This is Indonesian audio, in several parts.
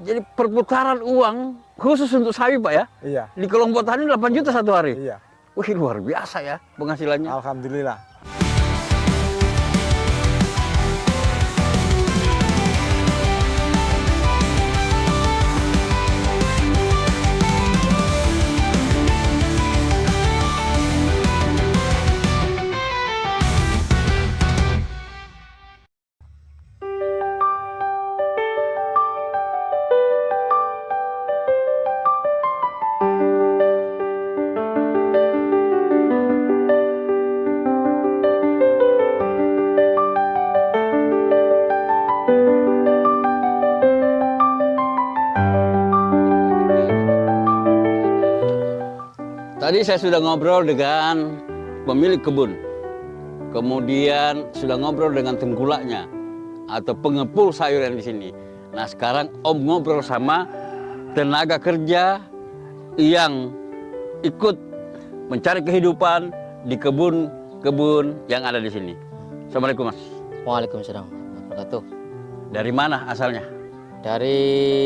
Jadi perputaran uang khusus untuk sawi Pak ya? Iya. Di kelompok tani 8 juta satu hari? Iya. Wih luar biasa ya penghasilannya. Alhamdulillah. Tadi saya sudah ngobrol dengan pemilik kebun. Kemudian sudah ngobrol dengan tengkulaknya atau pengepul sayuran di sini. Nah, sekarang Om ngobrol sama tenaga kerja yang ikut mencari kehidupan di kebun-kebun yang ada di sini. Assalamualaikum, Mas. Waalaikumsalam warahmatullahi wabarakatuh. Dari mana asalnya? Dari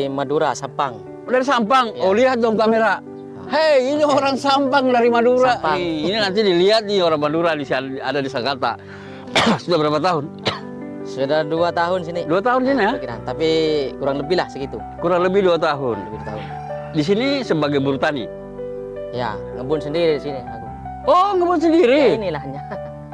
Madura, Sampang. Dari Sampang. Ya. Oh, lihat dong kamera. Hei, ini orang Sampang dari Madura. Sampang. Nih, ini nanti dilihat nih orang Madura ada di Sagata. Sudah berapa tahun? Sudah 2 tahun sini. 2 tahun sini ya? Perkiraan. Tapi kurang lebih lah segitu. Kurang lebih 2 tahun. Lebih 2 tahun. Di sini sebagai buruh tani. Ya, ngebun sendiri di sini aku. Oh, ngebun Ya, sendiri. ini lahannya.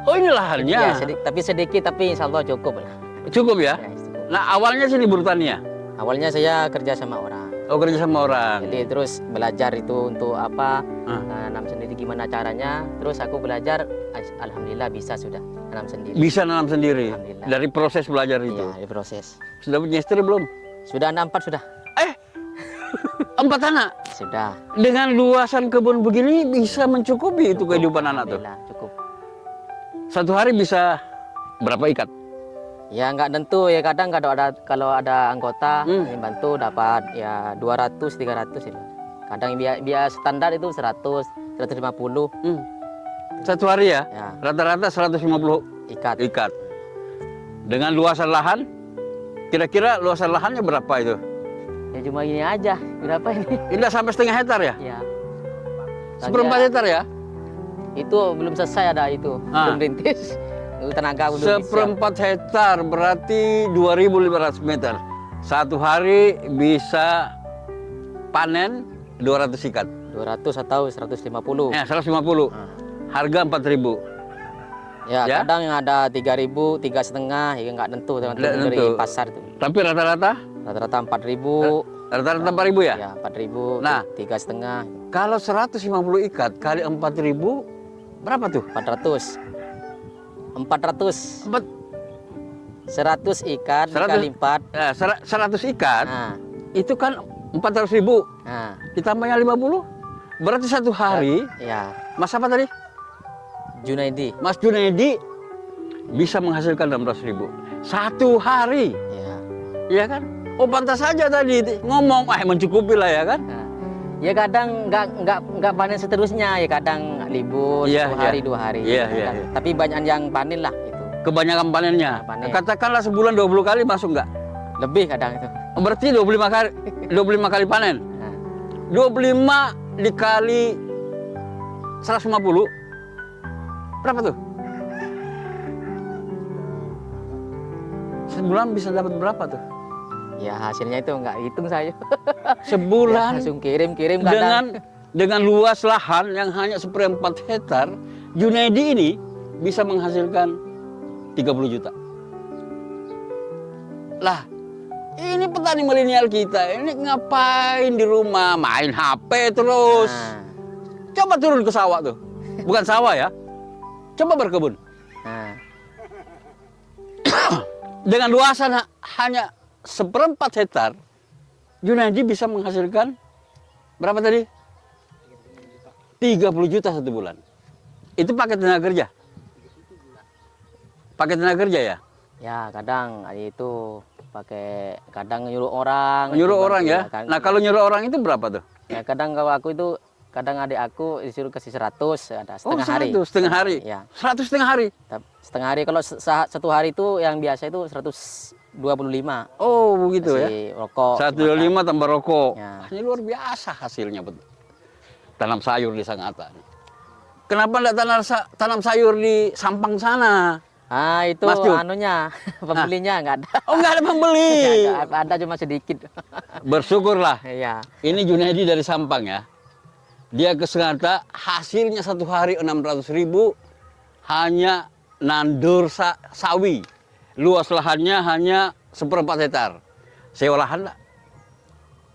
Oh, ini lahannya. Ya, tapi sedikit tapi insya Allah cukup lah. Cukup ya? Ya, cukup. Nah, awalnya sini buruh tani ya? Awalnya saya kerja sama orang. Oh, kerja sama orang. Jadi terus belajar itu untuk apa, Ah. nanam sendiri gimana caranya. Terus aku belajar, alhamdulillah bisa sudah nanam sendiri. Bisa nanam sendiri. Alhamdulillah. Dari proses belajar itu. Iya, diproses. Sudah punya istri belum? Sudah ada 4 sudah. 4 anak. Sudah. Dengan luasan kebun begini bisa mencukupi itu Cukup, kehidupan anak tuh. alhamdulillah, cukup. Satu hari bisa berapa ikat? Ya nggak tentu ya, kadang kalau ada anggota yang bantu dapat ya 200 300 itu. Kadang biar standar itu 100 150 Satu hari ya? ya Rata-rata 150 ikat. ikat. Dengan luasan lahan, kira-kira luasan lahannya berapa itu? Ya cuma gini aja. Berapa ini? Tidak sampai setengah hektar ya? Ya. Seperempat hektar ya? Itu belum selesai ada itu. Ah. Belum rintis. Itu tenaga belum siap. Seperempat hektar berarti 2.500 meter. Satu hari bisa panen 200 ikat. 200 atau 150. Ya, 150. Harga 4.000. Ya, Ya? kadang yang ada 3.000, 3,5 ya nggak tentu Nggak tergantung dari tentu. pasar itu. Tapi rata-rata? Rata-rata 4.000. Rata-rata 4.000 ya? Ya, 4.000, Nah. 3,5, Kalau 150 ikat kali 4.000, berapa tuh? 400. 400. 100 ikat 100. dikali 4. 100 ikat, Nah, itu kan 400.000. nah, Ditambahnya 50, berarti satu hari, ya, Mas apa tadi? Junaidi. Mas Junaidi bisa menghasilkan 600.000. Satu hari, Ya. ya kan? Oh pantas saja tadi ngomong, mencukupi lah ya kan? Nah, ya kadang nggak panen seterusnya, ya kadang libur Iya, 1 hari iya. 2 hari. Iya, Kadang. iya, iya. Tapi banyak yang panen lah itu. Kebanyakan panennya. Panen. Katakanlah sebulan 20 kali masuk nggak? Lebih kadang itu. Oh, berarti 25 kali panen. Nah, 25 dikali 150, berapa tuh? Sebulan bisa dapat berapa tuh? ya hasilnya itu nggak hitung saya. Sebulan Langsung kirim kadang. dengan luas lahan yang hanya 1/4 hektar, Junaidi ini bisa menghasilkan 30 juta. Lah, ini petani milenial kita ini ngapain di rumah main HP terus? Nah, Coba turun ke sawah tuh. Bukan sawah ya. Coba berkebun. nah, Dengan luasan hanya 1/4 hektar, Junaidi bisa menghasilkan berapa tadi? 30 juta satu bulan. Itu pakai tenaga kerja? Pakai tenaga kerja ya? ya kadang itu pakai, kadang nyuruh orang. Nyuruh itu orang bantu ya? kan. Nah kalau nyuruh orang itu berapa tuh? Ya kadang kalau aku itu, kadang adik aku disuruh kasih 100, ada setengah hari. 100, setengah hari? Ya, 100 setengah hari? setengah hari. Kalau 1 hari itu yang biasa itu 120 125. Oh, begitu ya. Kasih rokok. 125 tambah rokok. Ya. Ini luar biasa hasilnya, betul. Tanam sayur di Sangatta. Kenapa enggak tanam sayur di Sampang sana? Ah, itu Mas Juk. anunya, pembelinya nggak ada. Oh, nggak ada pembeli. Ada cuma sedikit. Bersyukurlah. Iya. Ini Junaidi dari Sampang ya. Dia ke Sangatta, hasilnya satu hari 600.000 hanya nandur sawi. Luas lahannya hanya 1/4 hektar. Sewa lahan enggak?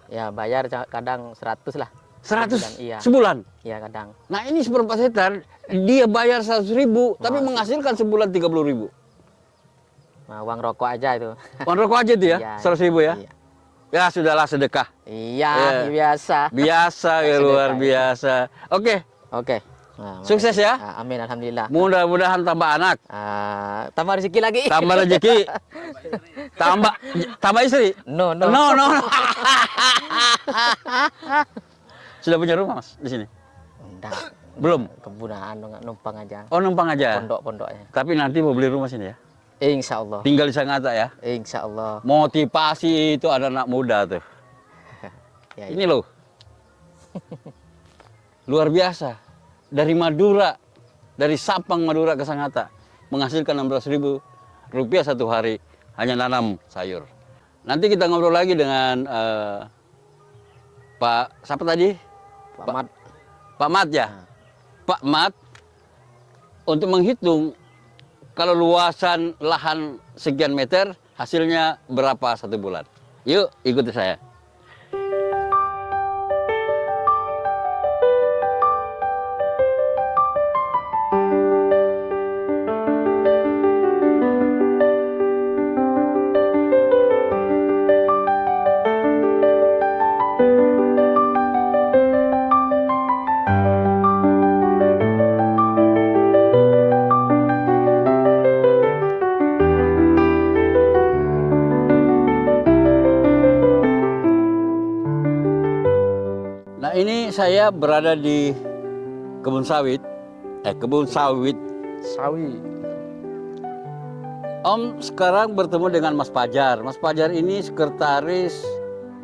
Ya bayar kadang 100 lah. 100 Iya. sebulan. Iya kadang. Nah ini 1/4 hektar, dia bayar 100.000, tapi menghasilkan sebulan 30.000. Nah, uang rokok aja itu. Uang rokok aja tuh ya, Iya, 100.000 ya? Iya. Ya sudahlah sedekah. Iya, biasa. Biasa ya, Sedekah, luar iya. biasa. Oke, Oke. Nah, sukses ya. amin, alhamdulillah. Mudah-mudahan tambah anak, Tambah rezeki lagi. tambah rezeki, tambah istri. No. No. Sudah punya rumah Mas di sini? Enggak. Belum. Kebunan numpang aja. Oh numpang aja. Pondok-pondoknya. Tapi nanti mau beli rumah sini ya? Insya Allah. Tinggal di Sangatta ya? Insya Allah. Motivasi itu anak-anak muda tuh. Ya, Ini loh. Luar biasa. Dari Madura, dari Sapang Madura ke Sangatta, menghasilkan 16.000 rupiah satu hari hanya nanam sayur. Nanti kita ngobrol lagi dengan Pak siapa tadi? Pak Mat. Pak Mat ya. Pak Mat untuk menghitung kalau luasan lahan sekian meter hasilnya berapa satu bulan. Yuk ikuti saya. Nah ini saya berada di kebun sawit, Sawi. Om sekarang bertemu dengan Mas Pajar. Mas Pajar ini sekretaris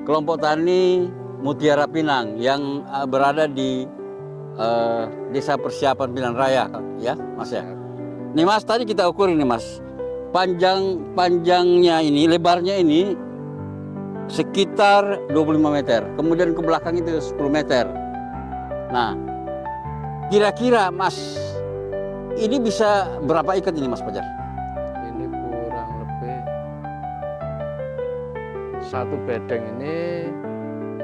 kelompok tani Mutiara Pinang yang berada di Desa Persiapan Pinang Raya, ya Mas ya. Nih Mas, tadi kita ukur ini Mas, panjangnya ini, lebarnya ini sekitar 25 meter. Kemudian ke belakang itu 10 meter. Nah, kira-kira Mas, ini bisa berapa ikat ini Mas Pajar? Ini kurang lebih satu bedeng ini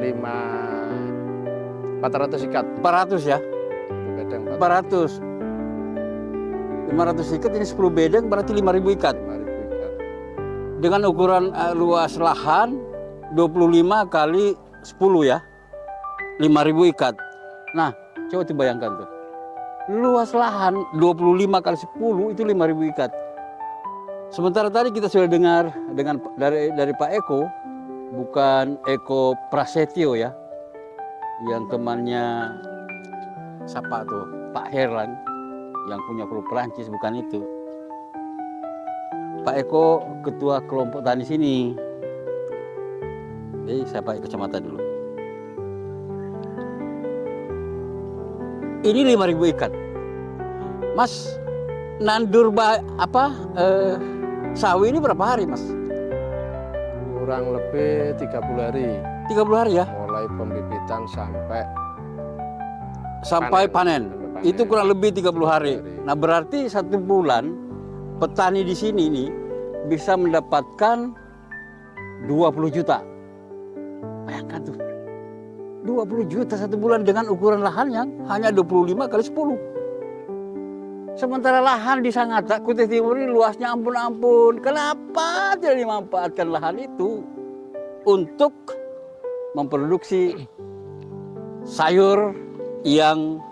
400 ikat. 400 ya? Satu bedeng 400. 500 ikat ini 10 bedeng berarti 5.000 ikat. 5.000 ikat. Dengan ukuran luas lahan 25 kali 10 ya. 5.000 ikat. Nah, coba dibayangkan tuh. Luas lahan 25 kali 10 itu 5.000 ikat. Sementara tadi kita sudah dengar dari Pak Eko, bukan Eko Prasetyo ya, yang temannya siapa tuh, Pak Herlan, yang punya klub Perancis, bukan itu. Pak Eko ketua kelompok tani sini. Jadi saya pakai kacamata dulu. Ini 5.000 ikat. Mas, nandur sawi ini berapa hari Mas? Kurang lebih 30 hari. 30 hari ya? Mulai pembibitan Sampai panen. Panen. Itu kurang lebih 30 hari. 30 hari. Nah berarti satu bulan petani di sini nih bisa mendapatkan 20 juta. Bayangkan tuh. 20 juta satu bulan dengan ukuran lahan yang hanya 25 kali 10. Sementara lahan di Sangatta, Kutai Timur ini luasnya ampun-ampun. Kenapa tidak dimanfaatkan lahan itu untuk memproduksi sayur yang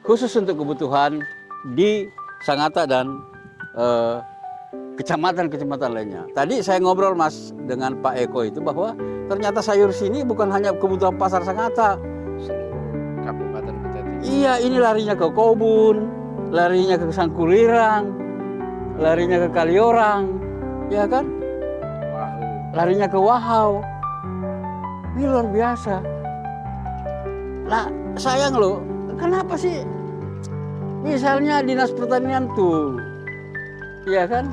khusus untuk kebutuhan di Sangatta dan kecamatan-kecamatan lainnya. Tadi saya ngobrol Mas dengan Pak Eko itu bahwa ternyata sayur sini bukan hanya kebutuhan pasar Sangatta. seluruh kabupaten Kutai Timur. Iya, ini larinya ke Kobun, larinya ke Sangkulirang, larinya ke Kaliorang, ya kan? larinya ke Wahau. Ini luar biasa. Lah, sayang loh, kenapa sih misalnya Dinas Pertanian tuh, ya kan,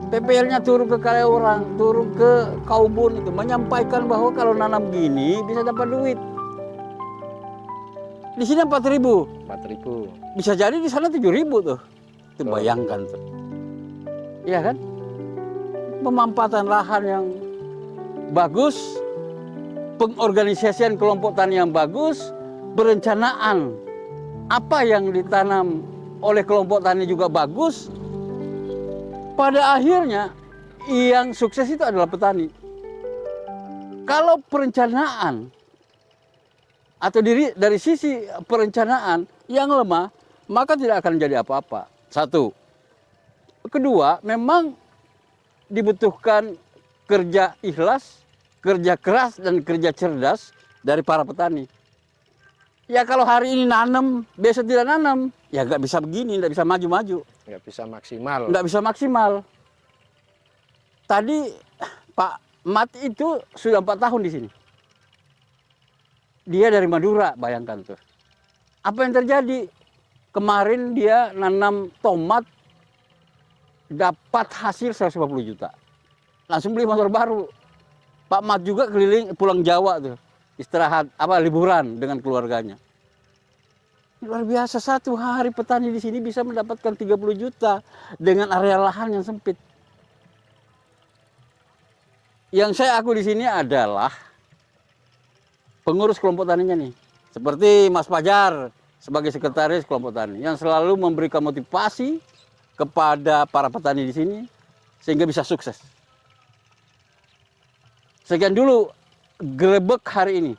PPL-nya turun ke Kaleorang, turun ke Kaubun itu, menyampaikan bahwa kalau nanam gini bisa dapat duit. Di sini 4.000. 4.000. Bisa jadi di sana 7.000 tuh. Itu bayangkan tuh. Iya kan? Pemampatan lahan yang bagus, pengorganisasian kelompok tani yang bagus, perencanaan apa yang ditanam oleh kelompok tani juga bagus. Pada akhirnya yang sukses itu adalah petani. Kalau perencanaan atau dari sisi perencanaan yang lemah, maka tidak akan jadi apa-apa. Satu. Kedua, memang dibutuhkan kerja ikhlas, kerja keras, dan kerja cerdas dari para petani. Ya kalau hari ini nanam, besok tidak nanam, ya nggak bisa begini, nggak bisa maju-maju. Nggak bisa maksimal. Nggak bisa maksimal. Tadi Pak Mat itu sudah 4 tahun di sini. Dia dari Madura, bayangkan tuh. Apa yang terjadi? Kemarin dia nanam tomat, dapat hasil 150 juta. Langsung beli motor baru. Pak Mat juga keliling pulang Jawa tuh. Istirahat, liburan dengan keluarganya. Luar biasa, satu hari petani di sini bisa mendapatkan 30 juta dengan area lahan yang sempit. Yang saya aku di sini adalah pengurus kelompok taninya nih. Seperti Mas Fajar sebagai sekretaris kelompok tani yang selalu memberikan motivasi kepada para petani di sini sehingga bisa sukses. Sekian dulu gerebek hari ini.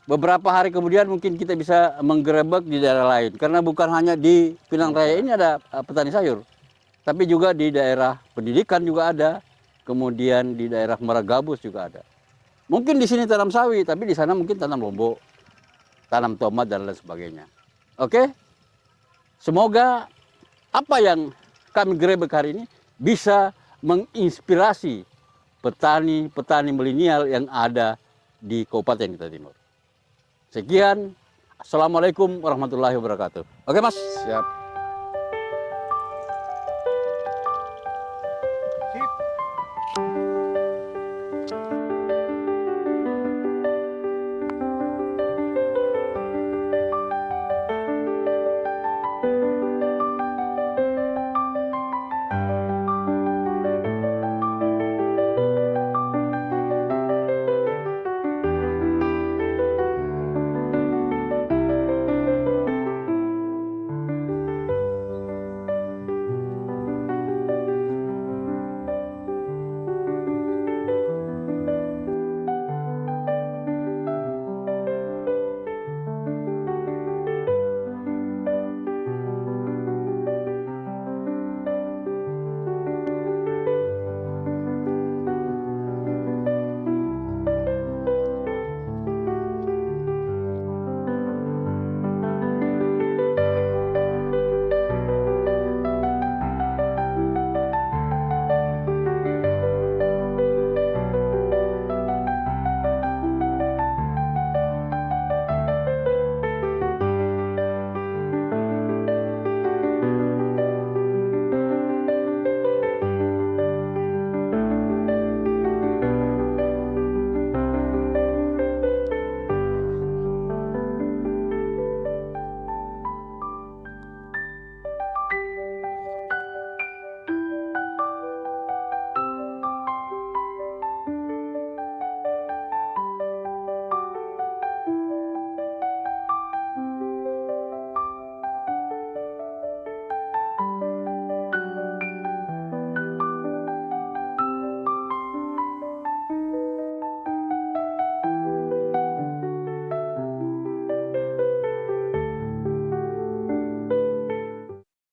Beberapa hari kemudian mungkin kita bisa menggerebek di daerah lain. Karena bukan hanya di Pinang Raya ini ada petani sayur. Tapi juga di daerah pendidikan juga ada. Kemudian di daerah Meragabus juga ada. Mungkin di sini tanam sawi, tapi di sana mungkin tanam lombok, tanam tomat dan lain sebagainya. Oke? Semoga apa yang kami gerebek hari ini bisa menginspirasi petani-petani milenial yang ada di Kabupaten Kutai Timur. Sekian, Assalamualaikum warahmatullahi wabarakatuh. Oke Mas? Siap.